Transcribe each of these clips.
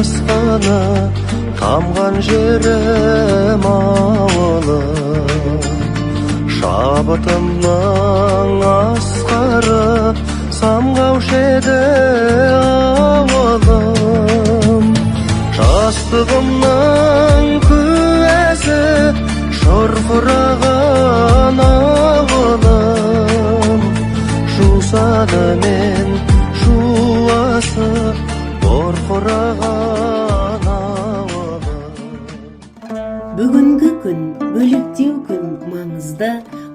асқаны, тамған жерім ауылым. Шабытымның асқары, самғаушы еді ауылым. Жастығымның куәсі, шұрқыраған ауылым. Жусаны мен жуасы, бұрқыраған ауылым. Бүгінгі күн, бөлектеу күн маңызды,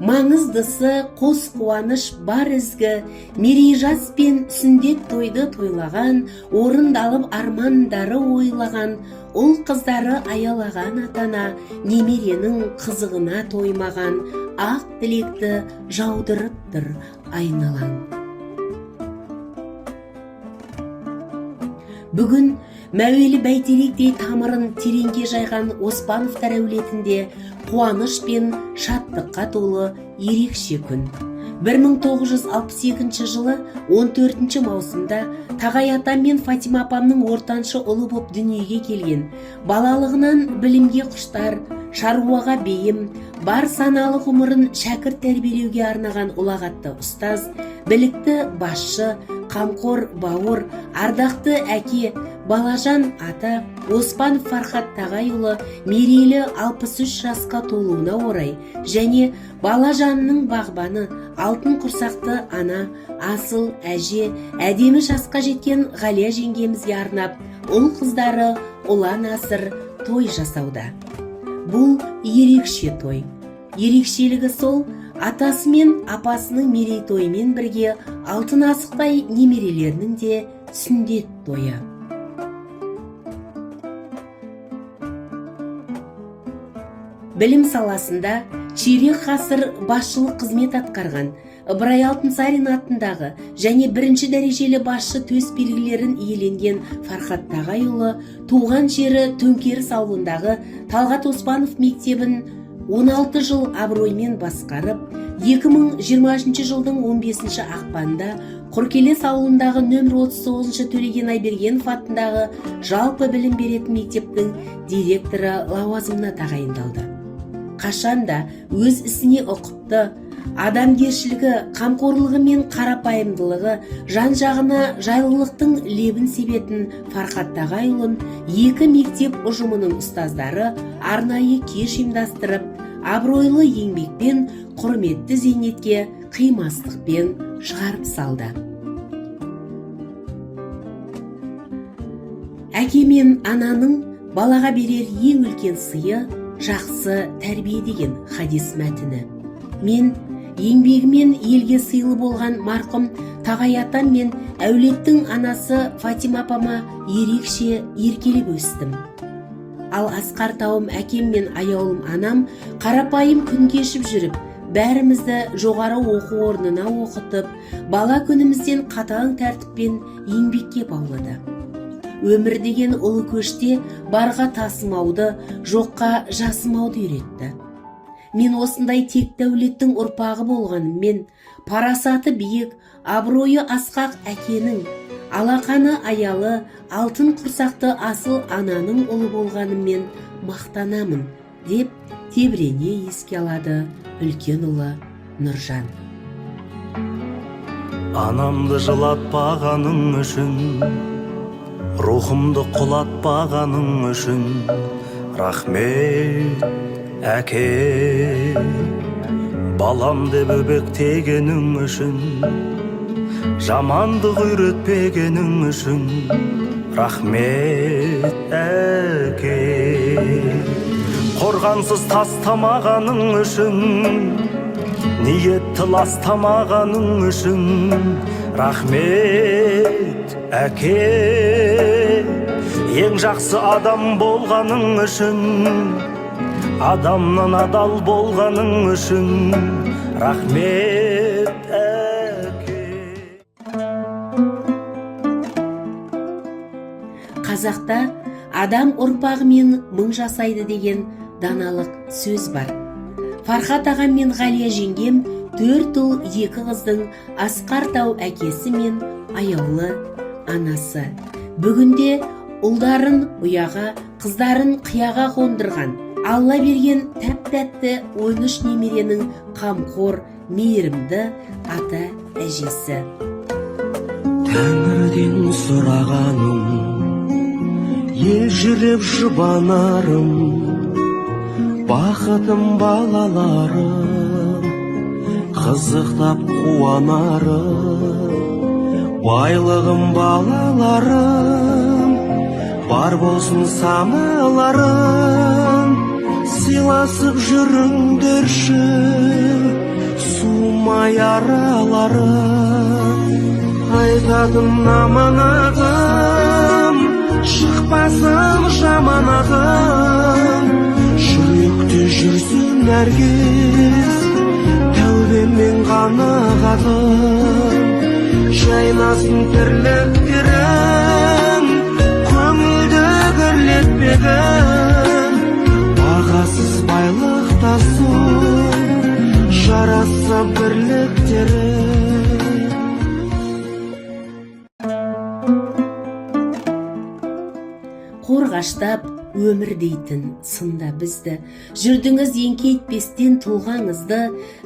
маңыздысы қос қуаныш бар ізгі, мерей жас пен сүндет тойды тойлаған, орындалып армандары ойлаған, ұл қыздары аялаған атана, немеренің қызығына тоймаған, ақ тілекті жаудырып тұр айналаң. Бүгін мәуелі бәйтеректей тамырын тереңге жайған Оспановтар әулетінде қуаныш пен шаттыққа толы ерекше күн. 1962 жылы 14 маусымда Тағай атам мен Фатима апамның ортаншы ұлы боп дүниеге келген, балалығынан білімге құштар, шаруаға бейім, бар саналы ғұмырын шәкірт тәрбиелеуге арнаған ұлағатты ұстаз, білікті басшы, қамқор бауыр, ардақты әке, Балажан ата Оспанов Фархат Тағайұлы мерейлі 63 жасқа толуына орай және Балажанның бағбаны, алтын құрсақты ана, асыл әже, әдемі жасқа жеткен Ғалия жеңгемізге арнап, ұл қыздары ұлан асыр той жасауда. Бұл ерекше той. Ерекшелігі сол, атасы мен апасының мерейтойымен бірге алтын асықпай немерелерінің де сүндет тойы. Білім саласында ширек ғасыр басшылық қызмет атқарған, Ыбырай Алтынсарин атындағы және бірінші дәрежелі басшы төс белгілерін иеленген Фархат Тағайұлы туған жері Төңкеріс ауылындағы Талғат Оспанов мектебін 16 жыл абыроймен басқарып, 2020 жылдың 15 ақпанында Құркелес ауылындағы нөмір 39 Төлеген Айбергенов атындағы жалпы білім беретін мектептің директоры лауазымына тағайындалды. Қашанда өз ісіне ұқыпты, адамгершілігі, қамқорлығы мен қарапайымдылығы, жан-жағына жайлылықтың лебін себетін Фархат Тағайұлын екі мектеп ұжымының ұстаздары арнайы кеш ұйымдастырып, абыройлы еңбекпен құрметті зейнетке қимастықпен шығарып салды. Әке мен ананың балаға берер ең үлкен сыйы жақсы тәрбие деген хадис мәтіні. Мен еңбегімен елге сыйлы болған марқұм Тағай атам мен әулеттің анасы Фатима апама ерекше еркелеп өстім. Ал Асқар тауым әкем мен аяулым анам қарапайым күн кешіп жүріп, бәрімізді жоғары оқу орнына оқытып, бала күнімізден қатаң тәртіппен еңбекке баулады. Өмір деген ұлы көште барға тасымауды, жоққа жасымауды үйретті. Мен осындай тек дәулеттің ұрпағы болғаныммен, парасаты биік, абыройы асқақ әкенің, алақаны аялы, алтын құрсақты асыл ананың ұлы болғаныммен мақтанамын, деп тебірене еске алады үлкен ұлы Нұржан. Анамды жылатпағаның үшін, рухымды құлатпағаның үшін, рахмет әке. Балам деп өбектегенің үшін, жамандық үйретпегенің үшін, рахмет әке. Қорғансыз тастамағаның үшін, ниетті ластамағаның үшін, рахмет әке. Ең жақсы адам болғаның үшін, адамнан адал болғаның үшін, рахмет әке. Қазақта адам ұрпағымен мың жасайды деген даналық сөз бар. Фархат ағам мен Ғалия жеңгем 4 ұл 2 қыздың Асқар тау әкесі мен аяулы анасы. Бүгінде ұлдарын ұяға, қыздарын қияға қондырған Алла берген тәп-тәтті 13 немеренің қамқор, мейірімді ата әжесі. Тәңірден сұрағаным, елжіреп жұбанарым, бақытым балаларым, қызықтап қуанарым, байлығым балаларым, бар болсын саналарым, сыйласып жүріңдерші, суымай араларым, айтатын аманатым, шықпасым жаманатым, жүректе жүрсін әркез, тәубеммен қанағатым, жайнасын тірліктерің, көңілді гүрлетпегін, бағасыз байлықтасың, жараса бірліктерің. Қорғаштап өмір дейтін сында бізді, жүрдіңіз еңкейтпестен тұлғаңызды,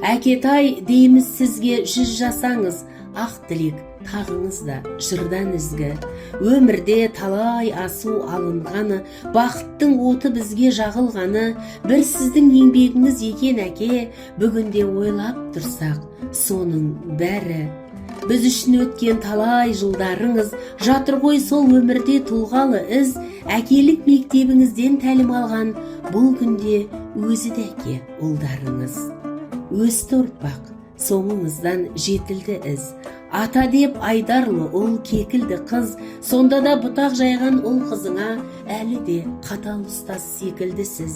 әкетай дейміз сізге 100 жасаңыз, ақ тілек тағыңызда жырдан ізгі. Өмірде талай асу алынғаны, бақыттың оты бізге жағылғаны, бір сіздің еңбегіңіз екен әке, бүгінде ойлап тұрсақ, соның бәрі. Біз үшін өткен талай жылдарыңыз, жатыр ғой сол өмірде тұлғалы із, әкелік мектебіңізден тәлім алған, бұл күнде өзі де әке ұлдарыңыз. Өсті ұрпақ, соңыңыздан жетілді із, ата деп айдарлы ұл, кекілді қыз, сонда да бұтақ жайған ұл қызыңа әлі де қатал ұстаз секілдісіз.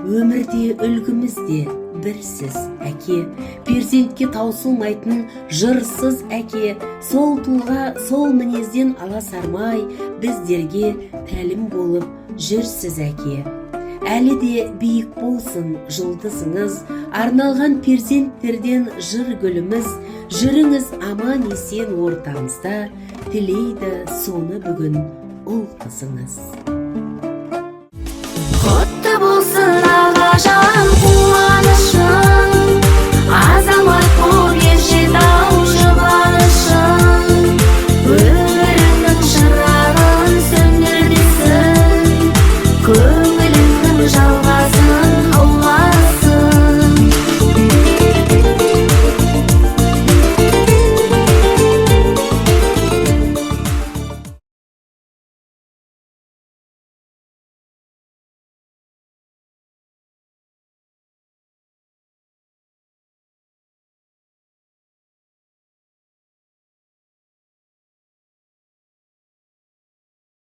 Өмірде үлгімізде бірсіз әке, перзентке таусылмайтын жырсыз әке, сол тұлға, сол мінезден аласармай, біздерге тәлім болып жүрсіз әке. Әлі де биік болсын жұлдызыңыз, арналған перзенттерден жыр гүліміз, жүріңіз аман есен ортамызда, тілейді соны бүгін ұл қызыңыз. Құтты болсын аға жан